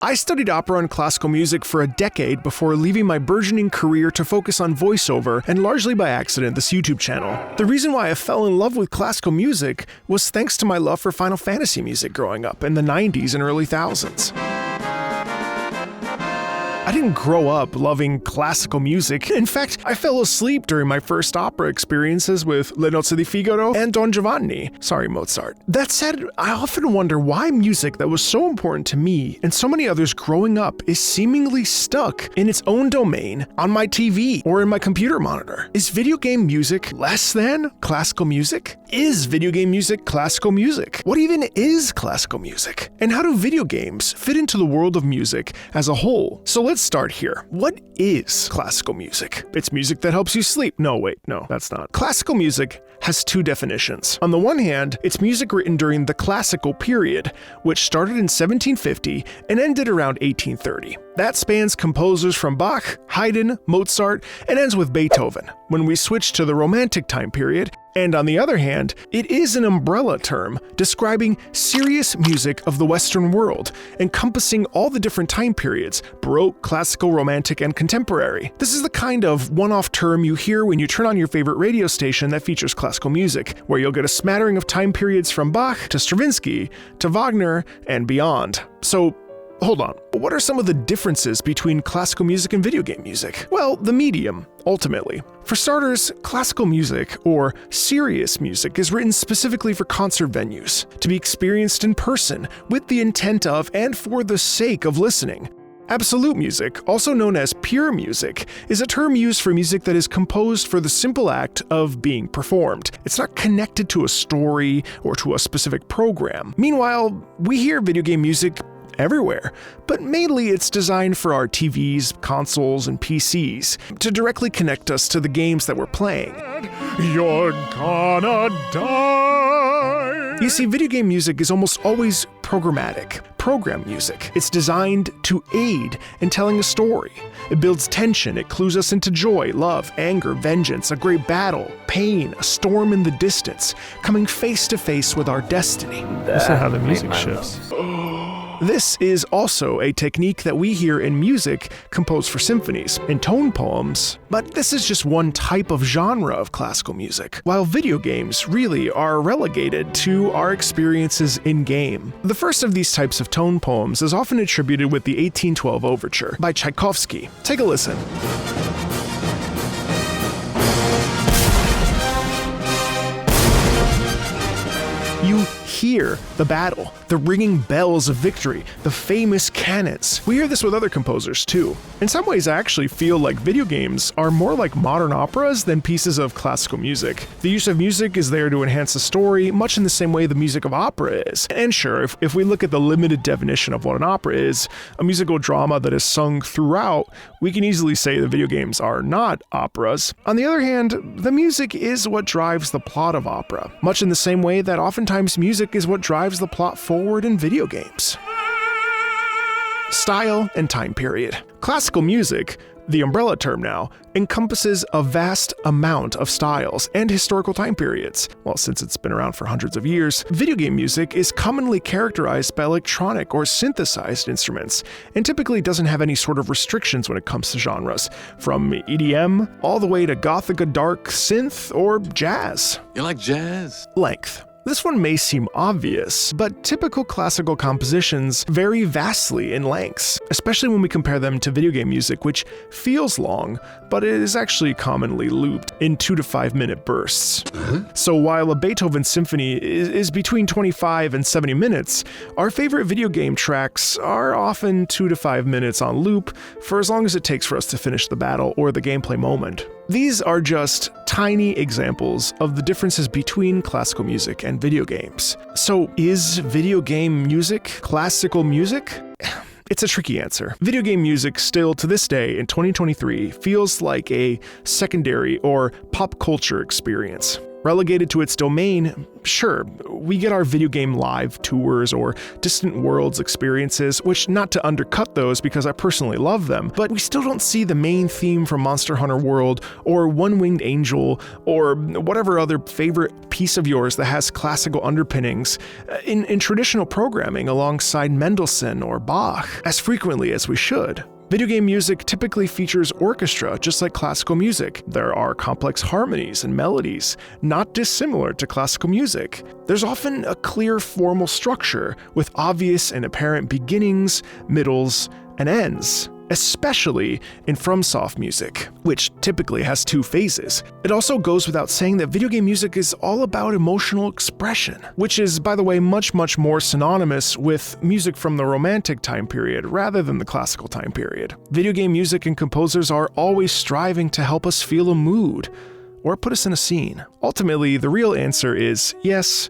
I studied opera and classical music for a decade before leaving my burgeoning career to focus on voiceover and largely by accident this YouTube channel. The reason why I fell in love with classical music was thanks to my love for Final Fantasy music growing up in the 90s and early thousands. I didn't grow up loving classical music. In fact, I fell asleep during my first opera experiences with Le Nozze di Figaro and Don Giovanni. Sorry, Mozart. That said, I often wonder why music that was so important to me and so many others growing up is seemingly stuck in its own domain on my TV or in my computer monitor. Is video game music less than classical music? Is video game music classical music? What even is classical music? And how do video games fit into the world of music as a whole? So let's start here. What is classical music? It's music that helps you sleep. No, that's not. Classical music has two definitions. On the one hand, it's music written during the classical period, which started in 1750 and ended around 1830. That spans composers from Bach, Haydn, Mozart, and ends with Beethoven. When we switch to the Romantic time period, and on the other hand, it is an umbrella term describing serious music of the Western world, encompassing all the different time periods: Baroque, Classical, Romantic, and Contemporary. This is the kind of one-off term you hear when you turn on your favorite radio station that features classical music, where you'll get a smattering of time periods from Bach to Stravinsky to Wagner and beyond. So, hold on, what are some of the differences between classical music and video game music? Well, the medium, ultimately. For starters, classical music, or serious music, is written specifically for concert venues, to be experienced in person, with the intent of and for the sake of listening. Absolute music, also known as pure music, is a term used for music that is composed for the simple act of being performed. It's not connected to a story or to a specific program. Meanwhile, we hear video game music everywhere, but mainly it's designed for our TVs, consoles, and PCs to directly connect us to the games that we're playing. You're gonna die. You see, video game music is almost always programmatic, program music. It's designed to aid in telling a story. It builds tension, it clues us into joy, love, anger, vengeance, a great battle, pain, a storm in the distance, coming face to face with our destiny. Listen how the music shifts. This is also a technique that we hear in music composed for symphonies, in tone poems, but this is just one type of genre of classical music, while video games really are relegated to our experiences in-game. The first of these types of tone poems is often attributed with the 1812 Overture by Tchaikovsky. Take a listen. You hear the battle, the ringing bells of victory, the famous cannons. We hear this with other composers too. In some ways, I actually feel like video games are more like modern operas than pieces of classical music. The use of music is there to enhance the story, much in the same way the music of opera is. And sure, if we look at the limited definition of what an opera is, a musical drama that is sung throughout, we can easily say that video games are not operas. On the other hand, the music is what drives the plot of opera, much in the same way that oftentimes music is what drives the plot forward in video games. Style and time period. Classical music, the umbrella term now, encompasses a vast amount of styles and historical time periods. Well, since it's been around for hundreds of years, video game music is commonly characterized by electronic or synthesized instruments, and typically doesn't have any sort of restrictions when it comes to genres, from EDM all the way to gothica dark synth or jazz. You like jazz? Length. This one may seem obvious, but typical classical compositions vary vastly in lengths, especially when we compare them to video game music, which feels long, but it is actually commonly looped in 2 to 5 minute bursts. So while a Beethoven symphony is between 25 and 70 minutes, our favorite video game tracks are often 2 to 5 minutes on loop for as long as it takes for us to finish the battle or the gameplay moment. These are just tiny examples of the differences between classical music and video games. So is video game music classical music? It's a tricky answer. Video game music still to this day in 2023 feels like a secondary or pop culture experience. Relegated to its domain, sure, we get our video game live tours or distant worlds experiences, which not to undercut those because I personally love them, but we still don't see the main theme from Monster Hunter World or One-Winged Angel or whatever other favorite piece of yours that has classical underpinnings in traditional programming alongside Mendelssohn or Bach as frequently as we should. Video game music typically features orchestra, just like classical music. There are complex harmonies and melodies, not dissimilar to classical music. There's often a clear formal structure with obvious and apparent beginnings, middles, and ends, especially in FromSoft music, which typically has 2 phases. It also goes without saying that video game music is all about emotional expression, which is, by the way, much more synonymous with music from the Romantic time period rather than the classical time period. Video game music and composers are always striving to help us feel a mood or put us in a scene. Ultimately, the real answer is yes,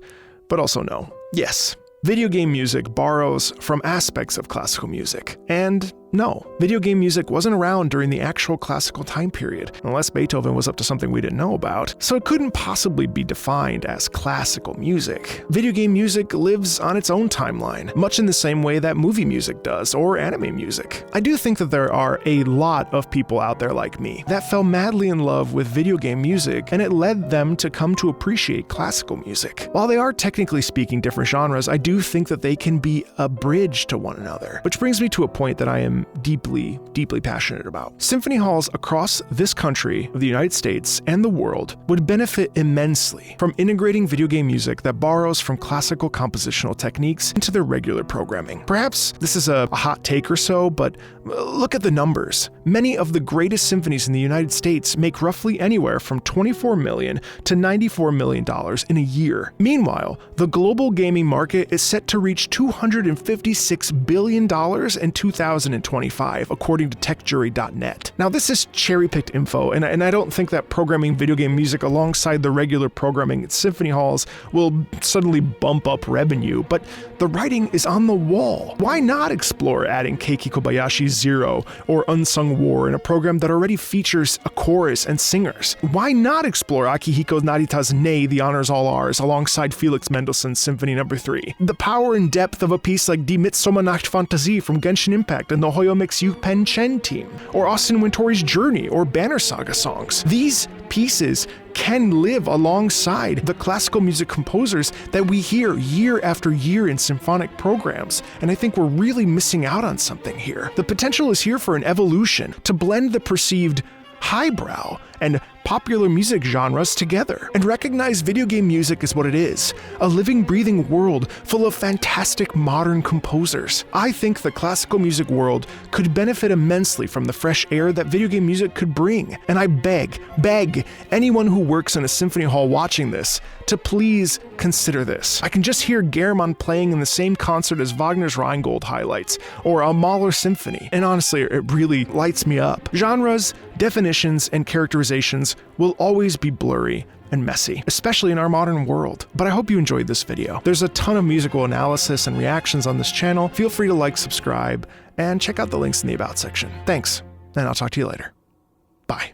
but also no. Yes, video game music borrows from aspects of classical music, and no, video game music wasn't around during the actual classical time period, unless Beethoven was up to something we didn't know about, so it couldn't possibly be defined as classical music. Video game music lives on its own timeline, much in the same way that movie music does, or anime music. I do think that there are a lot of people out there like me that fell madly in love with video game music, and it led them to come to appreciate classical music. While they are technically speaking different genres, I do think that they can be a bridge to one another, which brings me to a point that I am deeply passionate about. Symphony halls across this country, the United States, and the world would benefit immensely from integrating video game music that borrows from classical compositional techniques into their regular programming. Perhaps this is a hot take or so, but look at the numbers. Many of the greatest symphonies in the United States make roughly anywhere from $24 million to $94 million in a year. Meanwhile, the global gaming market is set to reach $256 billion in 2025, according to techjury.net. Now, this is cherry-picked info, and I don't think that programming video game music alongside the regular programming at symphony halls will suddenly bump up revenue, but the writing is on the wall. Why not explore adding Keiki Kobayashi's Zero or Unsung War in a program that already features a chorus and singers? Why not explore Akihiko Narita's Nei, The Honors All Ours alongside Felix Mendelssohn's Symphony No. 3? The power and depth of a piece like Die Midsommernacht Fantasie from Genshin Impact and the Hoyomix Yu Pen Chen team, or Austin Wintory's Journey or Banner Saga songs. These pieces can live alongside the classical music composers that we hear year after year in symphonic programs, and I think we're really missing out on something here. The potential is here for an evolution to blend the perceived highbrow and popular music genres together and recognize video game music as what it is, a living, breathing world full of fantastic modern composers. I think the classical music world could benefit immensely from the fresh air that video game music could bring, and I beg anyone who works in a symphony hall watching this to please consider this. I can just hear Gehrman playing in the same concert as Wagner's Rheingold highlights, or a Mahler symphony, and honestly, it really lights me up. Genres, definitions, and characterizations will always be blurry and messy, especially in our modern world. But I hope you enjoyed this video. There's a ton of musical analysis and reactions on this channel. Feel free to like, subscribe, and check out the links in the About section. Thanks, and I'll talk to you later. Bye.